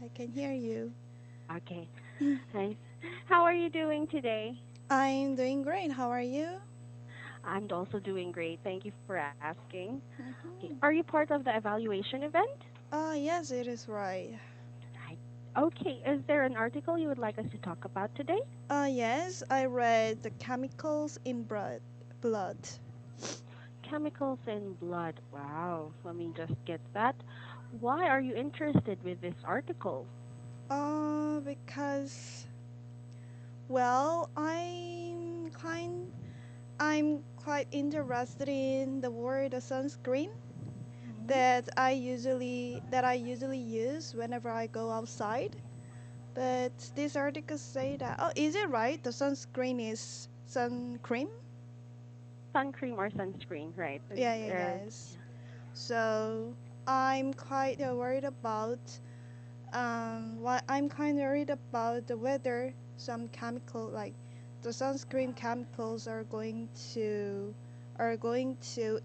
I can hear you. Okay, nice. How are you doing today? I'm doing great. How are you? I'm also doing great. Thank you for asking. Okay, are Mm-hmm. you part of the evaluation event? Yes, it is right. Right. Okay, is there an article you would like us to talk about today? Yes, I read the chemicals in blood. Chemicals in blood. Wow, let me just get that. Why are you interested with this article? Because I'm quite interested in the word sunscreen Hmm. that I usually use whenever I go outside. But this article say that is it right? The sunscreen is sun cream? Sun cream or sunscreen, right? Yes. So I'm quite worried about what I'm kind of worried about the whether some chemical like the sunscreen chemicals are going to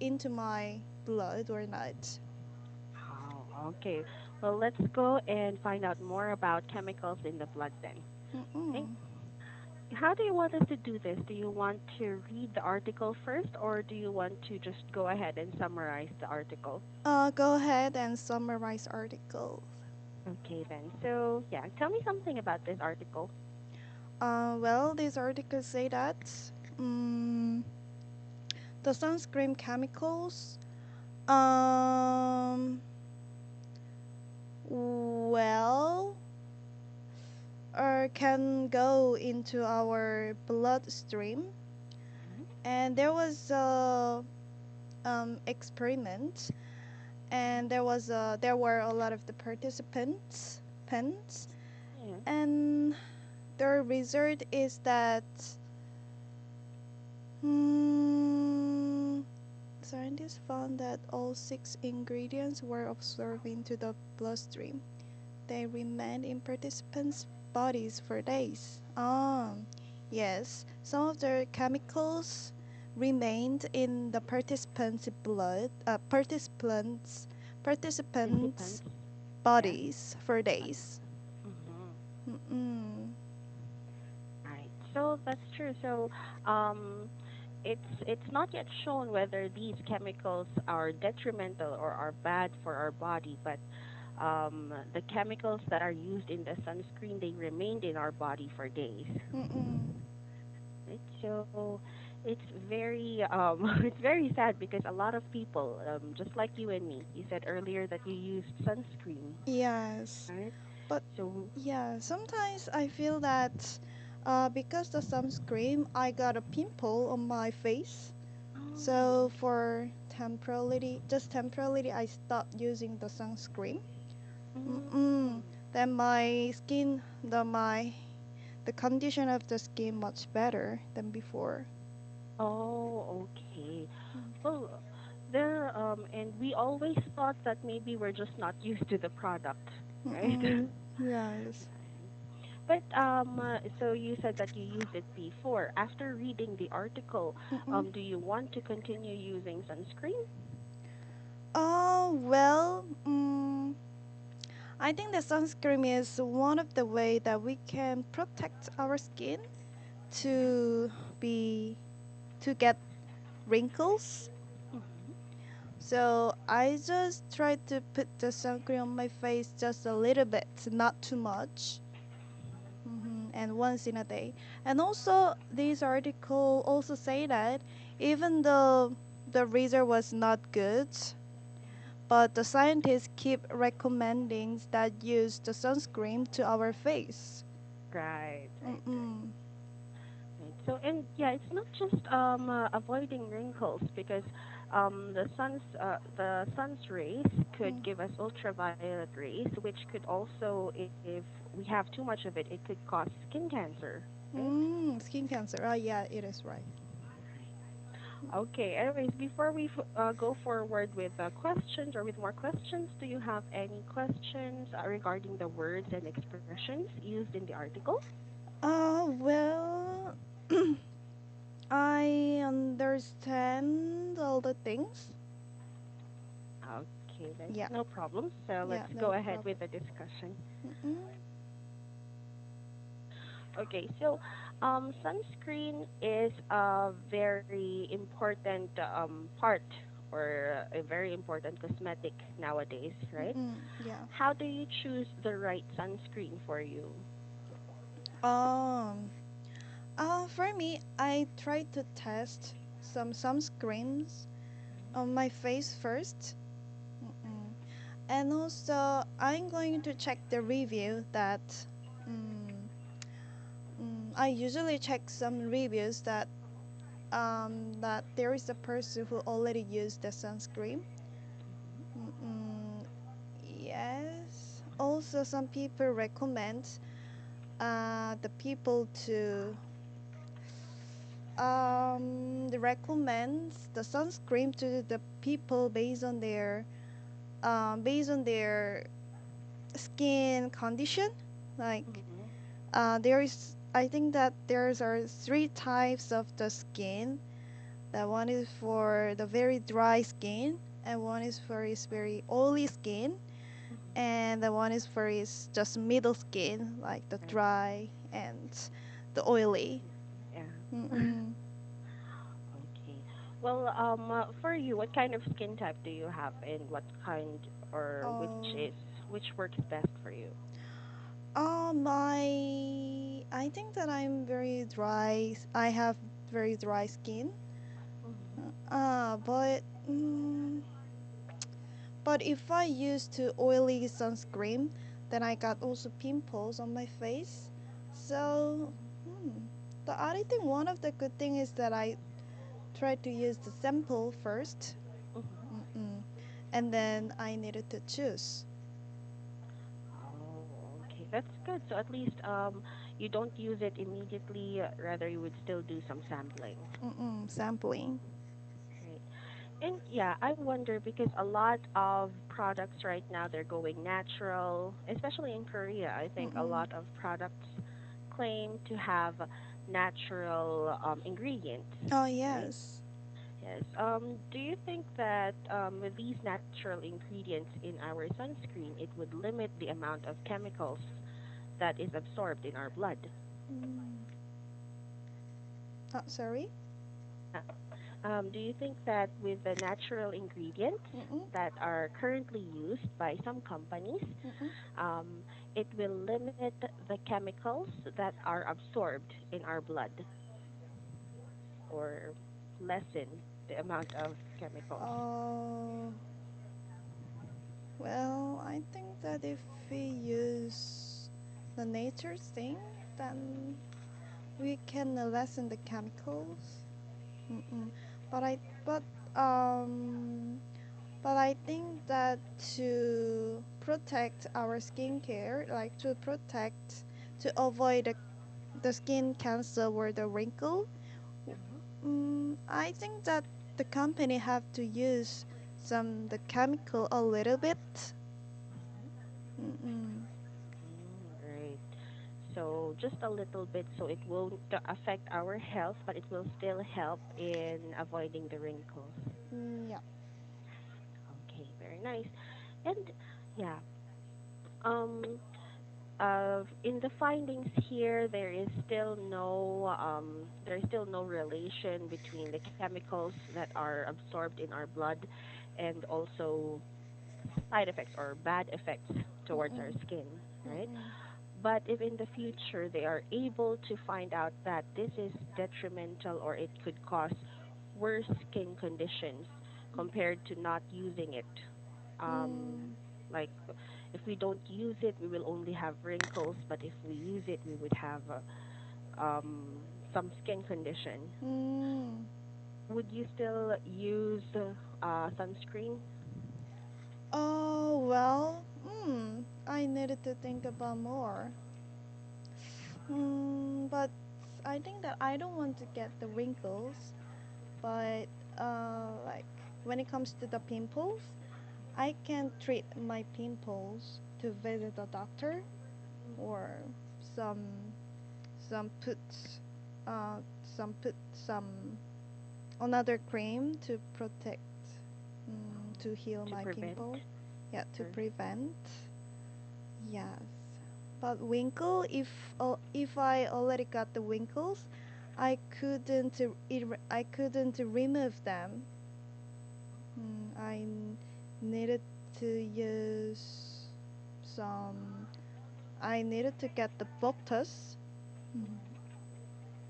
into my blood or not. Oh, okay. Well, let's go and find out more about chemicals in the blood then. Okay. Mm-mm. How do you want us to do this? Do you want to read the article first, or do you want to just go ahead and summarize the article? Go ahead and summarize article. Okay, then. So, yeah, tell me something about this article. Well, this article say that um, the sunscreen chemicals um, well can go into our bloodstream. Hmm. And there was a experiment, and there were a lot of the participants, Yeah. and their result is that hmm, scientists found that all six ingredients were absorbed into the bloodstream. They remained in participants' bodies for days. Yes, some of the chemicals remained in the participants' blood, participants' Participants. Yeah. bodies for Bodies. days. Mm-hmm. Mm-mm. Right. So that's true. So, um, it's not yet shown whether these chemicals are detrimental or are bad for our body, but the chemicals that are used in the sunscreen, they remained in our body for days. Mm-mm. Right? So it's very it's very sad because a lot of people, just like you and me, you said earlier that you used sunscreen, Yes, right? but So yeah, sometimes I feel that because the sunscreen, I got a pimple on my face. So oh, just temporarily, I stopped using the sunscreen. Mm-mm. mm, Then the condition of the skin much better than before. oh, okay. Well, there and we always thought that maybe we're just not used to the product, right? Mm-mm. Yes. But so you said that you used it before. After reading the article, Mm-mm. do you want to continue using sunscreen? Oh well. I think the sunscreen is one of the way that we can protect our skin Yeah. to be to get wrinkles. Hmm. So I just try to put the sunscreen on my face just a little bit, not too much, and once in a day. And also, this article also say that even though the result was not good, but the scientists keep recommending that use the sunscreen to our face. Right, right, right. Mm-mm. Right. So, and yeah, it's not just avoiding wrinkles because the sun's rays could Mm. give us ultraviolet rays, which could also, if we have too much of it, it could cause skin cancer, right? Skin cancer. Oh yeah, it is right. Okay. Anyways, before we go forward with questions or with more questions, do you have any questions regarding the words and expressions used in the article? Well, I understand all the things. Okay, there's Yeah, no problem. So yeah, let's go no ahead problem. with the discussion. Mm-mm. Okay, so sunscreen is a very important part or a very important cosmetic nowadays, right? Mm-mm. Yeah. How do you choose the right sunscreen for you? Um. For me, I try to test some sunscreens on my face first. Mm-mm. And also, I'm going to check the review that. Mm, I usually check some reviews that there is a person who already used the sunscreen. Mm-hmm. Mm-mm. Yes. Also, some people recommend the people to they recommends the sunscreen to the people based on their skin condition. Like Mm-hmm. there is, I think that there's are three types of the skin. That one is for the very dry skin, and one is for his very oily skin, Mm-hmm. and the one is for his just middle skin, like the Right. dry and the oily. Yeah. Mm-mm. Okay. Well, for you, what kind of skin type do you have, and what kind or Oh, which works best for you? I think that I'm very dry. I have very dry skin. Mm-hmm. But but if I use too oily sunscreen, then I got also pimples on my face. So, hmm, the other thing, one of the good thing is that I try to use the sample first, Mm-hmm. mm-mm, and then I needed to choose. Oh, okay. That's good. So at least you don't use it immediately, rather you would still do some sampling. Sampling. Right. And yeah, I wonder because a lot of products right now they're going natural, especially in Korea. I think a Mm-mm. lot of products claim to have natural ingredients, Oh right? yes. Yes. Do you think that with these natural ingredients in our sunscreen, it would limit the amount of chemicals that is absorbed in our blood? Mm. Oh, sorry. Yeah. Do you think that with the natural ingredients Mm-mm. that are currently used by some companies, Mm-mm. um, it will limit the chemicals that are absorbed in our blood or lessen the amount of chemicals? Oh, well, I think that if we use the nature thing, then we can lessen the chemicals. Mm-mm. But I, but um, but I think that to protect our skincare, like to protect, to avoid the skin cancer or the wrinkle, Mm-hmm. I think that the company have to use the chemical a little bit. Mm-mm. Right. So just a little bit, so it won't affect our health, but it will still help in avoiding the wrinkles. Yeah. Okay, very nice. And yeah, um, in the findings here, there is still no relation between the chemicals that are absorbed in our blood and also side effects or bad effects towards our Mm-mm. skin, right? Mm-mm. But if in the future they are able to find out that this is detrimental or it could cause worse skin conditions compared to not using it, um, Mm. like if we don't use it, we will only have wrinkles, but if we use it, we would have some skin condition. Mm. Would you still use sunscreen? Oh well. I needed to think about more. But I think that I don't want to get the wrinkles. But like when it comes to the pimples, I can treat my pimples to visit a doctor Mm-hmm. or some some put some another cream to protect to heal To my prevent? pimple. Yeah, to Or, prevent. Yes. But winkle, if I already got the winkles, I couldn't remove them. Needed to use some. I needed to get the Botox. Mm.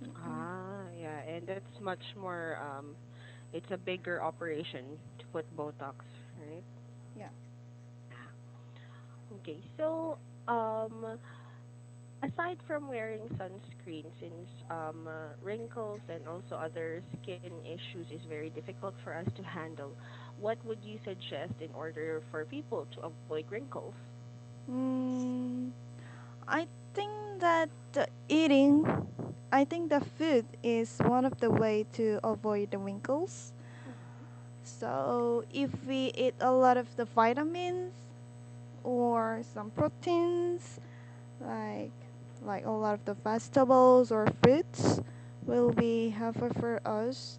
Mm-mm. yeah, and that's much more it's a bigger operation to put Botox, right? Yeah. Okay, so aside from wearing sunscreen, since wrinkles and also other skin issues is very difficult for us to handle, what would you suggest in order for people to avoid wrinkles? Mm, I think that I think the food is one of the way to avoid the wrinkles. Mm-hmm. So if we eat a lot of the vitamins or some proteins, like a lot of the vegetables or fruits, will be helpful for us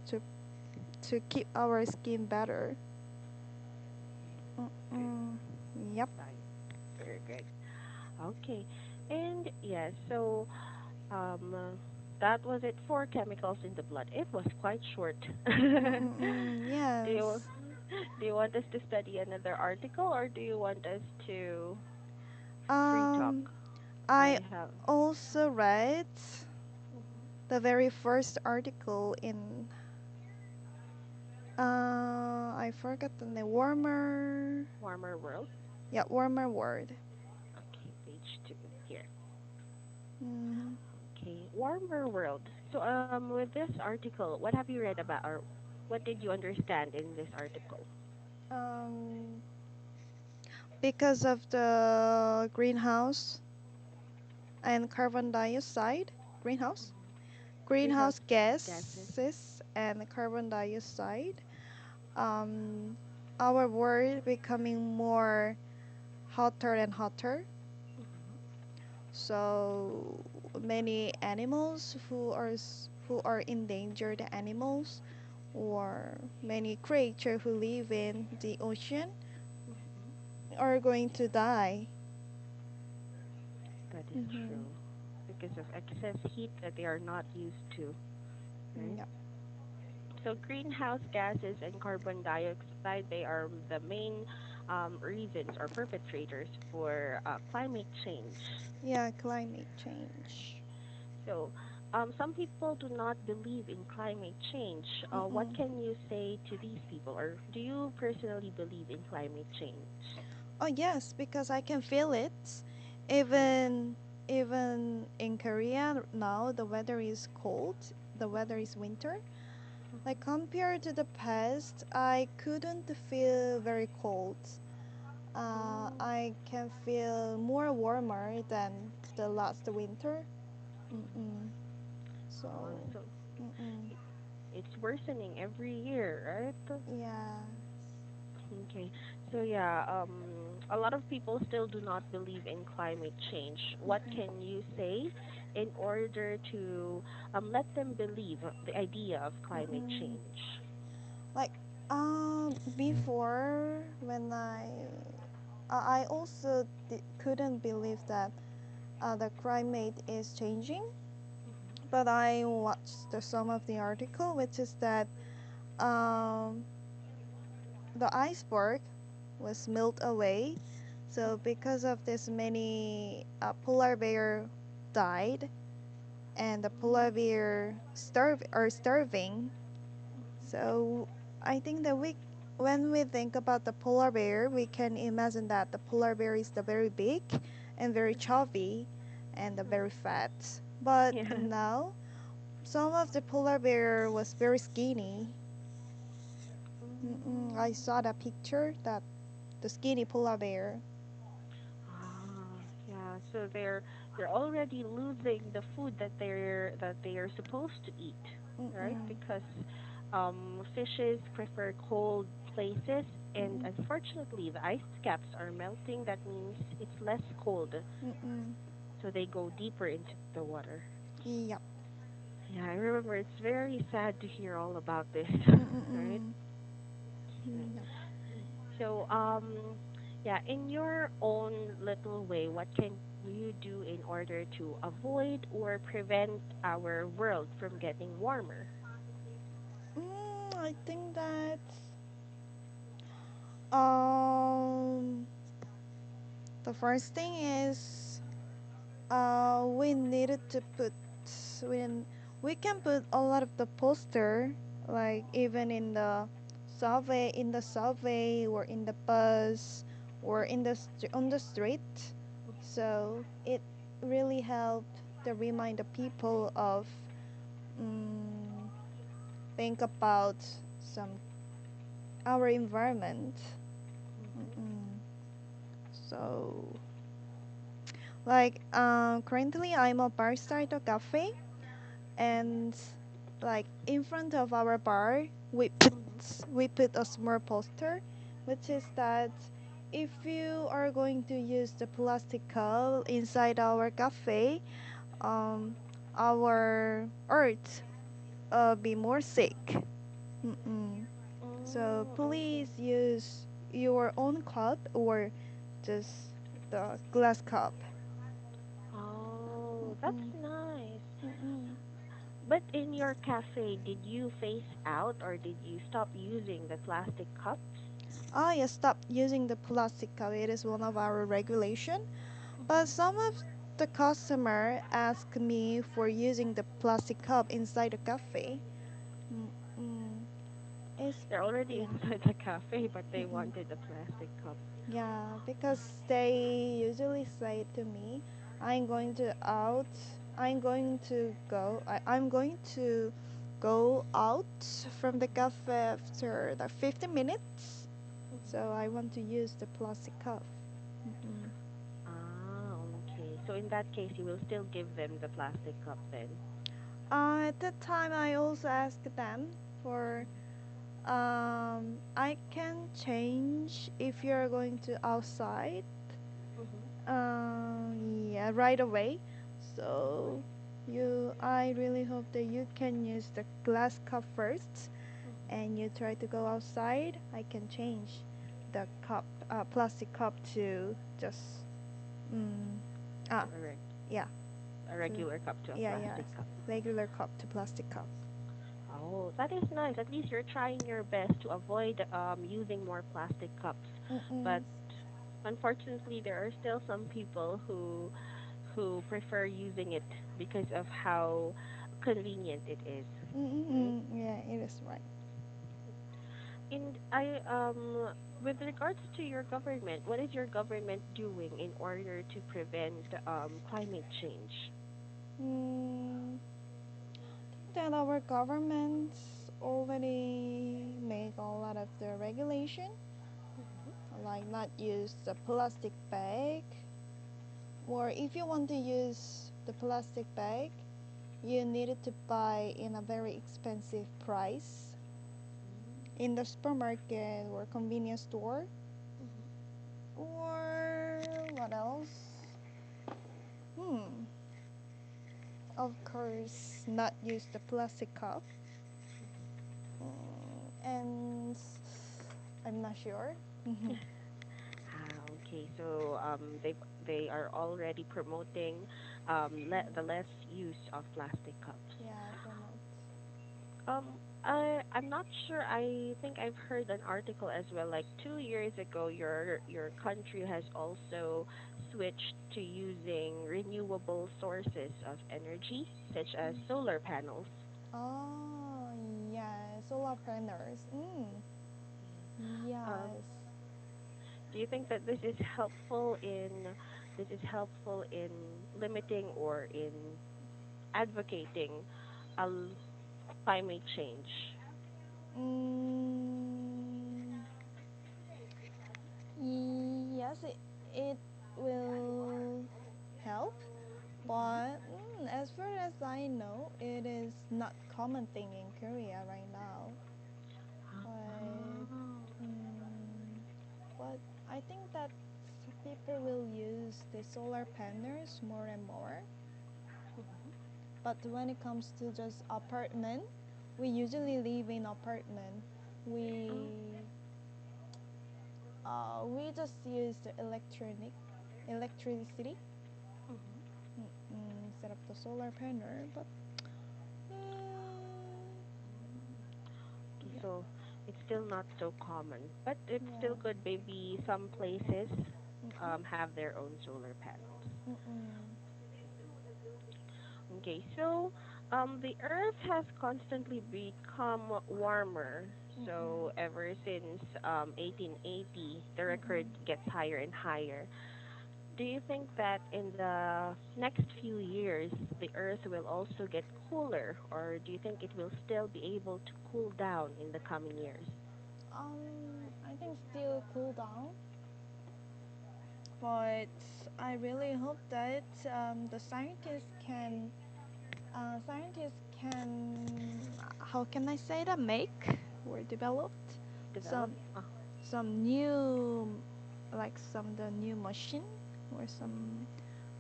to keep our skin better. Good. Mm-mm. Yep. Right. Very good. Okay. And yes, so that was it for chemicals in the blood. It was quite short. Mm-mm. Do you Yes. do you want us to study another article or do you want us to free talk? Um, I I have. also read Mhm. the very first article in I forgot the name. Warmer World. Warmer World. Okay, page 2 here. Mm, Okay, Warmer World. So with this article, what have you read about or what did you understand in this article? um, because of the greenhouse and carbon dioxide, greenhouse, Mhm. Greenhouse greenhouse gases. gases and carbon dioxide. Um, our world becoming more hotter and hotter. Mhm. So many animals who are endangered animals or many creatures who live in the ocean Mhm. are going to die. That is Mm-hmm. true. Because of excess heat that they are not used to, right? Yeah. So greenhouse gases and carbon dioxide, they are the main reasons or perpetrators for climate change. Yeah, climate change. So some people do not believe in climate change. What Mm-mm. can you say to these people, or do you personally believe in climate change? Oh yes, because I can feel it. Mhm. Even in Korea now the weather is cold. The weather is winter. Like Mhm. compared to the past, I couldn't feel very cold. Mm. I can feel more warmer than the last winter. Mhm. Mm-mm. So, So mm-mm. it, it's worsening every year, right? Yeah. Okay. So yeah, a lot of people still do not believe in climate change. What Mm-mm. can you say in order to let them believe the idea of climate Mm-mm. change? Like before when I also couldn't believe that the climate is changing, Mhm. but I watched some of the article, which is that um, the iceberg was melt away. So because of this, many polar bear died, and the polar Mm. bear starving. Mhm. So I think that when we think about the polar bear, we can imagine that the polar bear is the very big and very Mhm. chubby and the very Mhm. fat. But Yeah. now some of the polar bear was very skinny. I Mm. saw that picture that the skinny polar bear. Yeah. So they're already losing the food that they are supposed to eat, right? Mm-mm, Because fishes prefer cold places, and mm-mm, unfortunately, the ice caps are melting. That means it's less cold, mm-mm. so they go deeper into the water. Yep. Yeah, I remember it's very sad to hear all about this, right? Mm-mm, Right. yep. So, Yeah, in your own little way, what can you do in order to avoid or prevent our world from getting warmer? I think that um the first thing is we needed to put when we can put a lot of the poster like even in the subway or in the bus or in on the street, so it really helped to remind the people of um, think about some our environment. Mm-hmm. Mm-mm. So like currently I'm a barista at a cafe, and like in front of our bar Mm-hmm. we put a small poster which is that if you are going to use the plastic cup inside our cafe, um, our earth be more sick. Mm-mm. So Mm, please okay. use your own cup or just the glass cup. Oh, that's Mm-mm. nice. Mm-mm. But in your cafe, did you phase out or did you stop using the plastic cups? Oh yeah, stop using the plastic cup. It is one of our regulation. But Mm-hmm. some of the customer ask me for using the plastic cup inside the cafe. Mm-mm. It's They're already yeah. inside the cafe, but they Mm-mm. wanted a plastic cup. Yeah, because they usually say to me, I'm going to out. I'm going to go. I'm going to go out from the Mm-hmm. cafe after like 15 minutes. So Mm-hmm. I want to use the plastic cup. Mm-mm. Ah, okay. So in that case, you will still give them the plastic cup then. At that time, I also asked them for I can change if you're going to outside. Mm-hmm. Yeah, right away. So I really hope that you can use the glass cup first, Mm-hmm. and you try to go outside. I can change the cup, plastic cup to just mm, To ah yeah, a to regular cup to a yeah yeah, plastic cup. regular cup to plastic cup. Oh, that is nice. At least you're trying your best to avoid using more plastic cups. But Mm-mm. unfortunately, there are still some people who prefer using it because of how convenient it is, right? Mm-mm. Yeah, it is right. And I with regards to your government, what is your government doing in order to prevent climate change? Mm, that our governments already make a lot of the regulation, Mm-hmm. like not use the plastic bag, or if you want to use the plastic bag, you needed to buy in a very expensive price in the supermarket or convenience store, Mm-hmm. or what else? Hmm. Of course, not use the plastic cup. And I'm not sure. Ah, okay. So they are already promoting the less use of plastic cups. Yeah, promote. I'm not sure. I think I've heard an article as well. Like 2 years ago, your country has also switched to using renewable sources of energy, such as solar panels. Oh, yeah, solar panels. Yeah. Yes. Do you think that this is helpful in limiting or in advocating a climate change? Mm, yes, it will help, Mm-hmm. but as far as I know, it is not common thing in Korea right now. But, Oh. mm, but I think that people will use the solar panels more and more. Mm-hmm. But when it comes to just apartment, we usually live in apartment. We we just use the electricity Hmm. instead of the solar panel. But Okay, yeah, so it's still not so common, but it's still yeah. good. Maybe some places Mm-mm, have their own solar panels. mm-mm, Okay, so the Earth has constantly become warmer. So mm-mm, ever since 1880, the record mm-mm. gets higher and higher. Do you think that in the next few years, the Earth will also get cooler, or do you think it will still be able to cool down in the coming years? I think still cool down, but I really hope that the scientists can, how can I say that, make or developed Develop? some some new, like some the new machine or some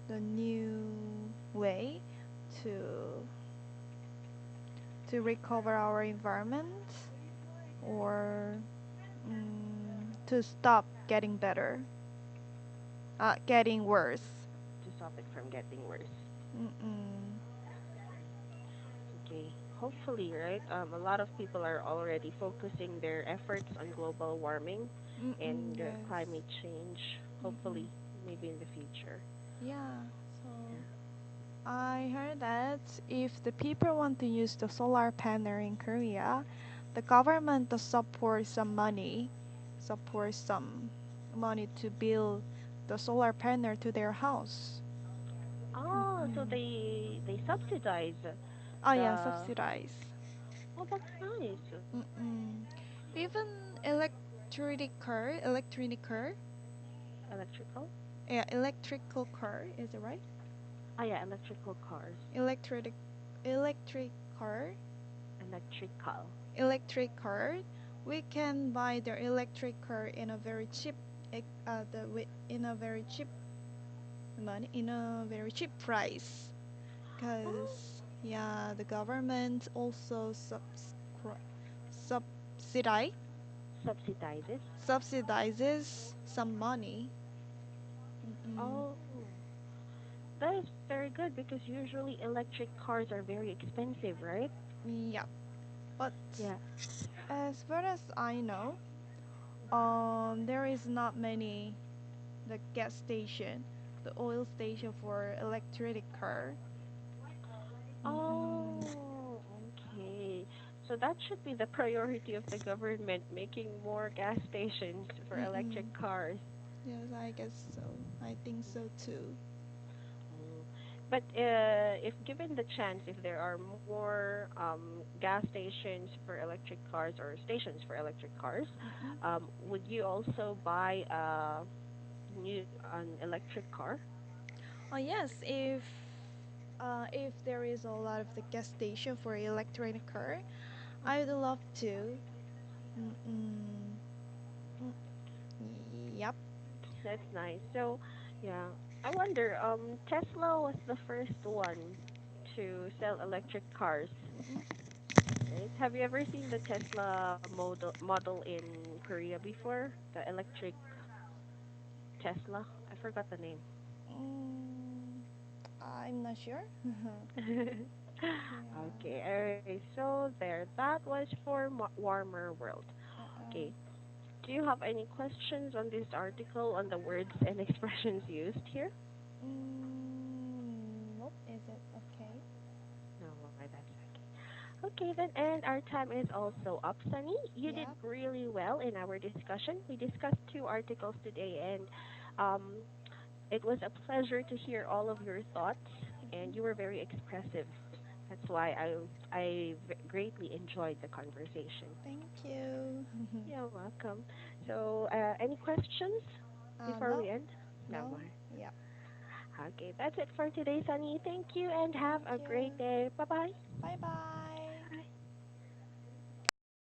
the new way to recover our environment or to stop getting better, getting worse. To stop it from getting worse. Mm-mm. Okay, hopefully, right? A lot of people are already focusing their efforts on global warming Mm-mm, and yes. climate change. Mm-mm. Hopefully, maybe in the future. Yeah. So Yeah. I heard that if the people want to use the solar panel in Korea, the government does support some money to build the solar panel to their house. Oh, so Mm-mm. they subsidize Oh yeah, the. subsidize. Oh, that's nice. Mm-mm. Even electronic car, Electrical. yeah, electrical car, is it right? Ah, yeah, electrical cars. Electric, electric car, Electrical. electric car. We can buy the electric car in a very cheap, in a very cheap money, in a very cheap price. Oh, Cause yeah, the government also subsidize subsidizes. subsidizes some money. Mm-mm. Oh, that is very good because usually electric cars are very expensive, right? Yeah, but Yeah. as far as I know, there is not many the gas station, the oil station for electric car. Mm-mm. Oh, okay. So that should be the priority of the government, making more gas stations for electric Mm-mm. cars. Yes, I guess so. I think so too. Mm. But if given the chance, if there are more gas stations for electric cars or stations for electric cars, Mm-mm. would you also buy an electric car? Oh yes, if there is a lot of the gas station for electric car, I would Hmm. love to. Mm-mm. Mm. Yep. That's nice. So, yeah, I wonder. Tesla was the first one to sell electric cars, Mm-mm. right? Have you ever seen the Tesla model in Korea before? The electric Tesla. I forgot the name. Mm, I'm not sure. Yeah. Okay, alright. So there, that was for Warmer World. Uh-uh. Okay. Do you have any questions on this article on the words and expressions used here? Nope. Is it okay? No, why that's okay. Okay then, and our time is also up, Sunny. You did Yep. really well in our discussion. We discussed two articles today, and um, it was a pleasure to hear all of your thoughts, and you Mm-mm. were very expressive. That's why I greatly enjoyed the conversation. Thank you. You're welcome. So, any questions before No. we end? No No. more. Yep. Okay, that's it for today, Sunny. Thank you, and have Thank a great you. day. Bye bye. Bye bye.